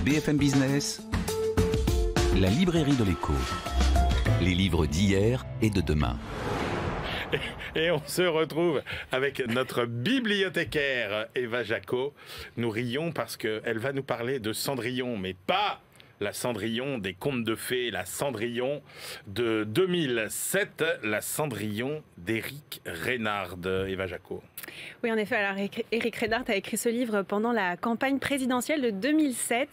BFM Business, la librairie de l'écho. Les livres d'hier et de demain. Et on se retrouve avec notre bibliothécaire Eva Jacot. Nous rions parce qu'elle va nous parler de Cendrillon, mais pas la Cendrillon des contes de fées, la Cendrillon de 2007, la Cendrillon d'Éric Reynard. Eva Jacot. Oui, en effet. Alors, Éric Reynard a écrit ce livre pendant la campagne présidentielle de 2007.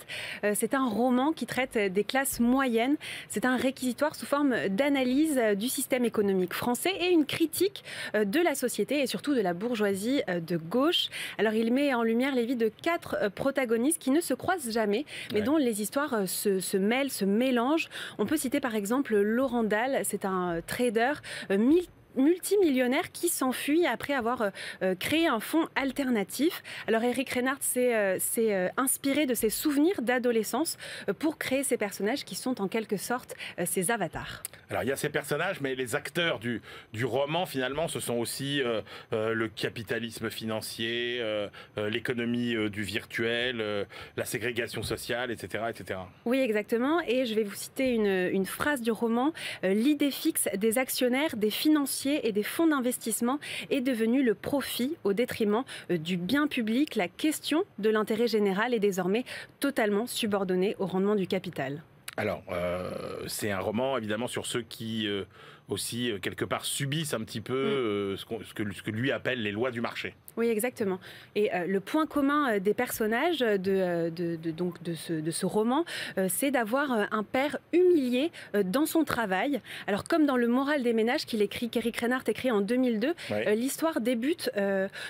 C'est un roman qui traite des classes moyennes. C'est un réquisitoire sous forme d'analyse du système économique français et une critique de la société et surtout de la bourgeoisie de gauche. Alors, il met en lumière les vies de 4 protagonistes qui ne se croisent jamais, mais dont les histoires se mêlent, se mélangent. On peut citer par exemple Laurent Dalle. C'est un trader multimillionnaire qui s'enfuit après avoir créé un fonds alternatif. Alors Éric Reynard s'est inspiré de ses souvenirs d'adolescence pour créer ces personnages qui sont en quelque sorte ses avatars. Alors il y a ces personnages, mais les acteurs du roman finalement ce sont aussi le capitalisme financier, l'économie du virtuel, la ségrégation sociale, etc., etc. Oui, exactement. Et je vais vous citer une phrase du roman. L'idée fixe des actionnaires, des financiers et des fonds d'investissement est devenue le profit au détriment du bien public. La question de l'intérêt général est désormais totalement subordonnée au rendement du capital. Alors, c'est un roman évidemment sur ceux qui aussi quelque part subissent un petit peu ce que lui appelle les lois du marché. Oui, exactement. Et le point commun des personnages de ce roman, c'est d'avoir un père humilié dans son travail. Alors, comme dans Le Moral des ménages qu'Éric Reynard écrit en 2002, l'histoire débute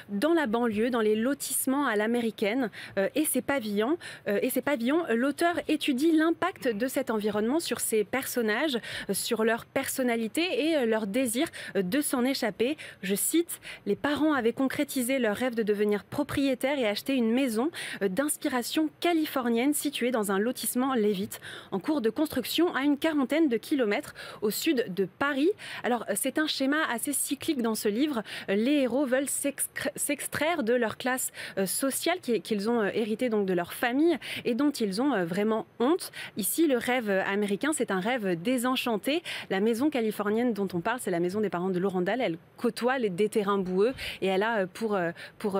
dans la banlieue, dans les lotissements à l'américaine et ses pavillons. L'auteur étudie l'impact de cet environnement sur ses personnages, sur leur personnalité et leur désir de s'en échapper. Je cite, « Les parents avaient concrétisé leur rêve de devenir propriétaire et acheter une maison d'inspiration californienne située dans un lotissement lévite en cours de construction à une 40aine de kilomètres au sud de Paris. » Alors, c'est un schéma assez cyclique dans ce livre. Les héros veulent s'extraire de leur classe sociale qu'ils ont hérité donc de leur famille et dont ils ont vraiment honte. Ici, le rêve américain, c'est un rêve désenchanté. La maison californienne dont on parle, c'est la maison des parents de Laurent Dalle. Elle côtoie des terrains boueux et elle a pour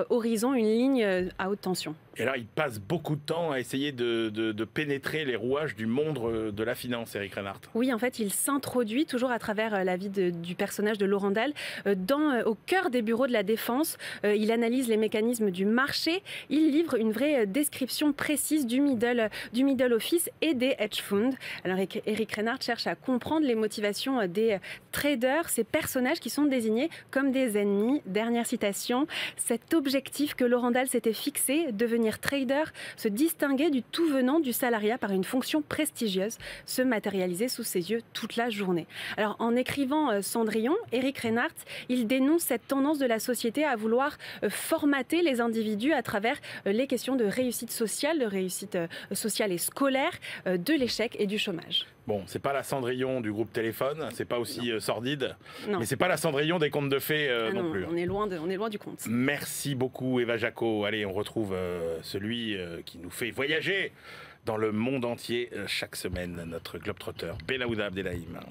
horizon une ligne à haute tension. Et là, il passe beaucoup de temps à essayer de pénétrer les rouages du monde de la finance, Éric Reynard. Oui, en fait, il s'introduit toujours à travers la vie du personnage de Laurent Dalle au cœur des bureaux de la Défense. Il analyse les mécanismes du marché. Il livre une vraie description précise du middle office et des hedge funds. Alors, Éric Reynard cherche à comprendre les motivations des traders, ces personnages qui sont désignés comme des ennemis. Dernière citation, cet objectif que Laurent Dalle s'était fixé, devenir trader, se distinguer du tout venant du salariat par une fonction prestigieuse, se matérialiser sous ses yeux toute la journée. Alors, en écrivant Cendrillon, Éric Reynard, il dénonce cette tendance de la société à vouloir formater les individus à travers les questions de réussite sociale et scolaire, de l'échec et du chômage. Bon, c'est pas la Cendrillon du groupe Téléphone, c'est pas aussi sordide, non. Mais c'est pas la Cendrillon des contes de fées non plus. On est loin du compte. Merci beaucoup Eva Jacot. Allez, on retrouve celui qui nous fait voyager dans le monde entier chaque semaine, notre globetrotter Benaouda Abdelhaim.